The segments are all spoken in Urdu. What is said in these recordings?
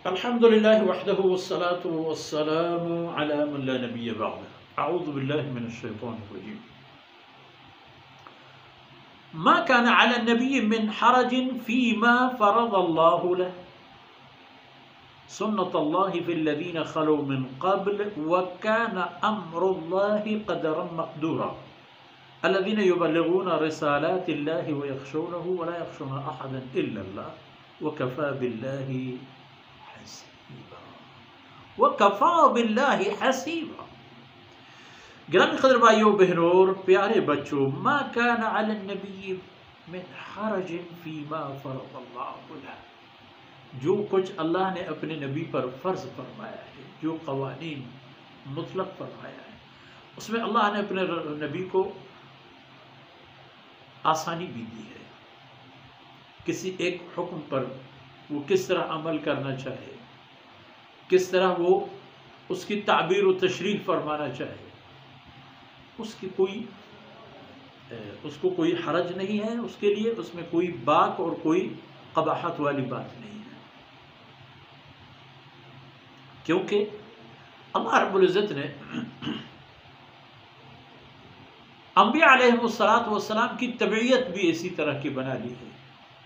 الحمد لله وحده والصلاة والسلام على من لا نبي بعده أعوذ بالله من الشيطان الرجيم ما كان على النبي من حرج فيما فرض الله له سنة الله في الذين خلوا من قبل وكان أمر الله قدرا مقدورا الذين يبلغون رسالات الله ويخشونه ولا يخشون أحدا إلا الله وكفى بالله حسيبا وكفى بالله حسيبا. گرامی قدر بھائیو بہنوں اور پیارے بچوں، ما كان على النبی من حرج فيما فرض اللہ له، جو کچھ اللہ نے اپنے نبی پر فرض فرمایا ہے، جو قوانین مطلق فرمایا ہے، اس میں اللہ نے اپنے نبی کو آسانی بھی دی ہے. کسی ایک حکم پر وہ کس طرح عمل کرنا چاہے، کس طرح وہ اس کی تعبیر و تشریح فرمانا چاہے، اس کو کوئی حرج نہیں ہے، اس کے لیے اس میں کوئی باک اور کوئی قباحت والی بات نہیں ہے، کیونکہ اللہ رب العزت نے انبیاء علیہ السلام کی طبیعت بھی اسی طرح کی بنا لی ہے،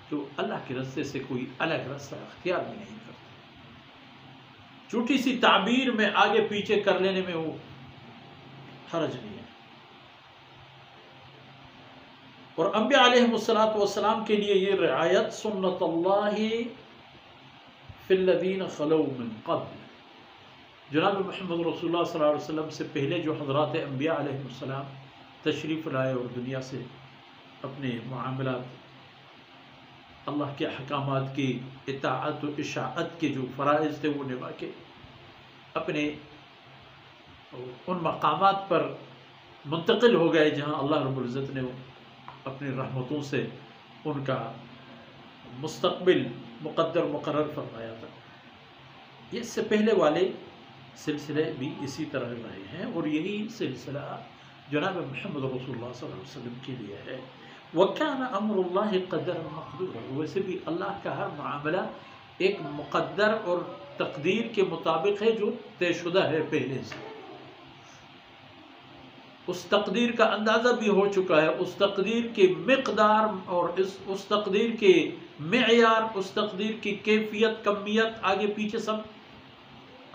جو اللہ کے راستے سے کوئی الگ راستہ اختیار بھی نہیں کرتا. چھوٹی سی تعبیر میں آگے پیچھے کر لینے میں وہ حرج نہیں ہے. اور انبیاء علیہ السلام کے لیے یہ رعایت سنت اللہ فی الذین خلو من قبل، جناب محمد رسول اللہ صلی اللہ علیہ وسلم سے پہلے جو حضرات انبیاء علیہ السلام تشریف لائے اور دنیا سے اپنے معاملات، اللہ کے احکامات کی اطاعت و اشاعت کے جو فرائض تھے وہ نبھا کے اپنے ان مقامات پر منتقل ہو گئے جہاں اللہ رب العزت نے اپنی رحمتوں سے ان کا مستقبل مقدر مقرر فرمایا تھا. یہ اس سے پہلے والے سلسلے بھی اسی طرح رہے ہیں، اور یہی سلسلہ جناب محمد رسول اللہ صلی اللہ علیہ وسلم کے لیے ہے. وَكَانَ أَمْرُ اللَّهِ قَدَرًا مَقْدُورًا، ویسے بھی اللہ کا ہر معاملہ ایک مقدر اور تقدیر کے مطابق ہے جو طے شدہ ہے پہلے سے. اس تقدیر کا اندازہ بھی ہو چکا ہے، اس تقدیر کی مقدار اور اس تقدیر کے معیار، اس تقدیر کی کیفیت، کمیت، آگے پیچھے سب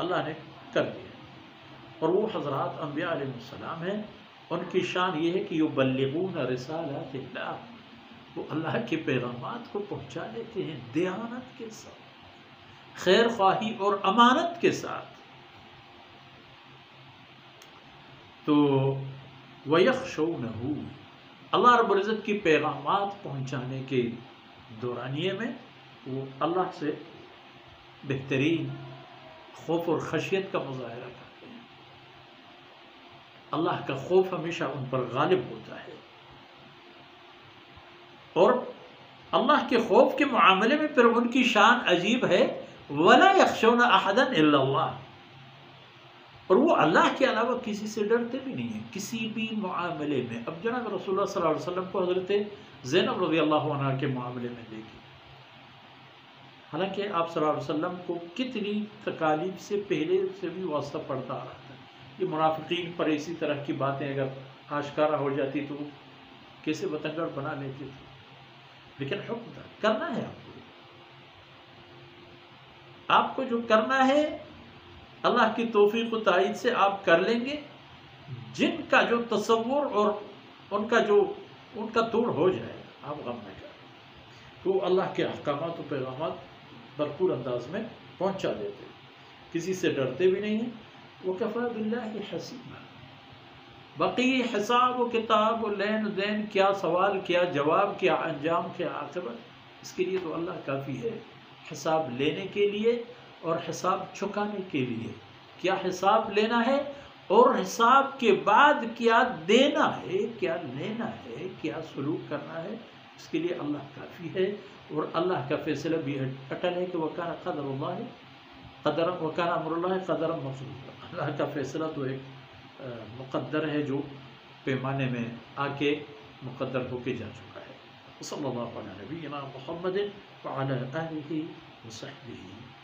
اللہ نے کر دیا. اور وہ حضرات انبیاء علیہ السلام ہیں، ان کی شان یہ ہے کہ یبلغون رسالات اللہ، وہ اللہ کے پیغامات کو پہنچا دیتے ہیں دیانت کے ساتھ، خیر خواہی اور امانت کے ساتھ. تو وَيَخْشَوْنَهُ، اللہ رب العزت کی پیغامات پہنچانے کے دورانیے میں وہ اللہ سے بہترین خوف اور خشیت کا مظاہرہ کرتے ہیں. اللہ کا خوف ہمیشہ ان پر غالب ہوتا ہے، اور اللہ کے خوف کے معاملے میں پھر ان کی شان عجیب ہے. وَلَا يَخْشَوْنَ أَحَدًا إِلَّا اللَّهِ، اور وہ اللہ کے علاوہ کسی سے ڈرتے بھی نہیں ہیں کسی بھی معاملے میں. اب جناب رسول اللہ صلی اللہ علیہ وسلم کو حضرت زینب رضی اللہ عنہ کے معاملے میں دیکھیں، حالانکہ آپ صلی اللہ علیہ وسلم کو کتنی تکالیف سے پہلے سے بھی واسطہ پڑتا آ رہا تھا. یہ منافقین پر اسی طرح کی باتیں اگر آشکارا ہو جاتی تو کیسے بتنگڑ بنا لیتے تھے، لیکن حکم تھا کرنا ہے. آپ کو جو کرنا ہے اللہ کی توفیق و تائید سے آپ کر لیں گے. جن کا جو تصور اور ان کا توڑ ہو جائے آپ غم نہ کریں، تو اللہ کے احکامات و پیغامات بھرپور انداز میں پہنچا دیتے، کسی سے ڈرتے بھی نہیں ہیں. وَكَفَى بِاللَّهِ حَسِيبًا، باقی حساب و کتاب و لین دین، کیا سوال کیا جواب، کیا انجام کیا عاقبت، اس کے لیے تو اللہ کافی ہے. حساب لینے کے لیے اور حساب چکانے کے لیے، کیا حساب لینا ہے اور حساب کے بعد کیا دینا ہے، کیا لینا ہے، کیا سلوک کرنا ہے، اس کے لیے اللہ کافی ہے. اور اللہ کا فیصلہ بھی اٹل ہے کہ وَكَانَ قَدْرُ اللَّهِ قَدْرًا وَكَانَ أَمْرُ اللَّهِ قَدْرًا مَقْدُورًا. اللہ کا فیصلہ تو ایک مقدر ہے جو پیمانے میں آ کے مقدر ہو کے جا چکا ہے. صلی اللہ علیہ نبینا محمد وعلی آلہ وصحبہ.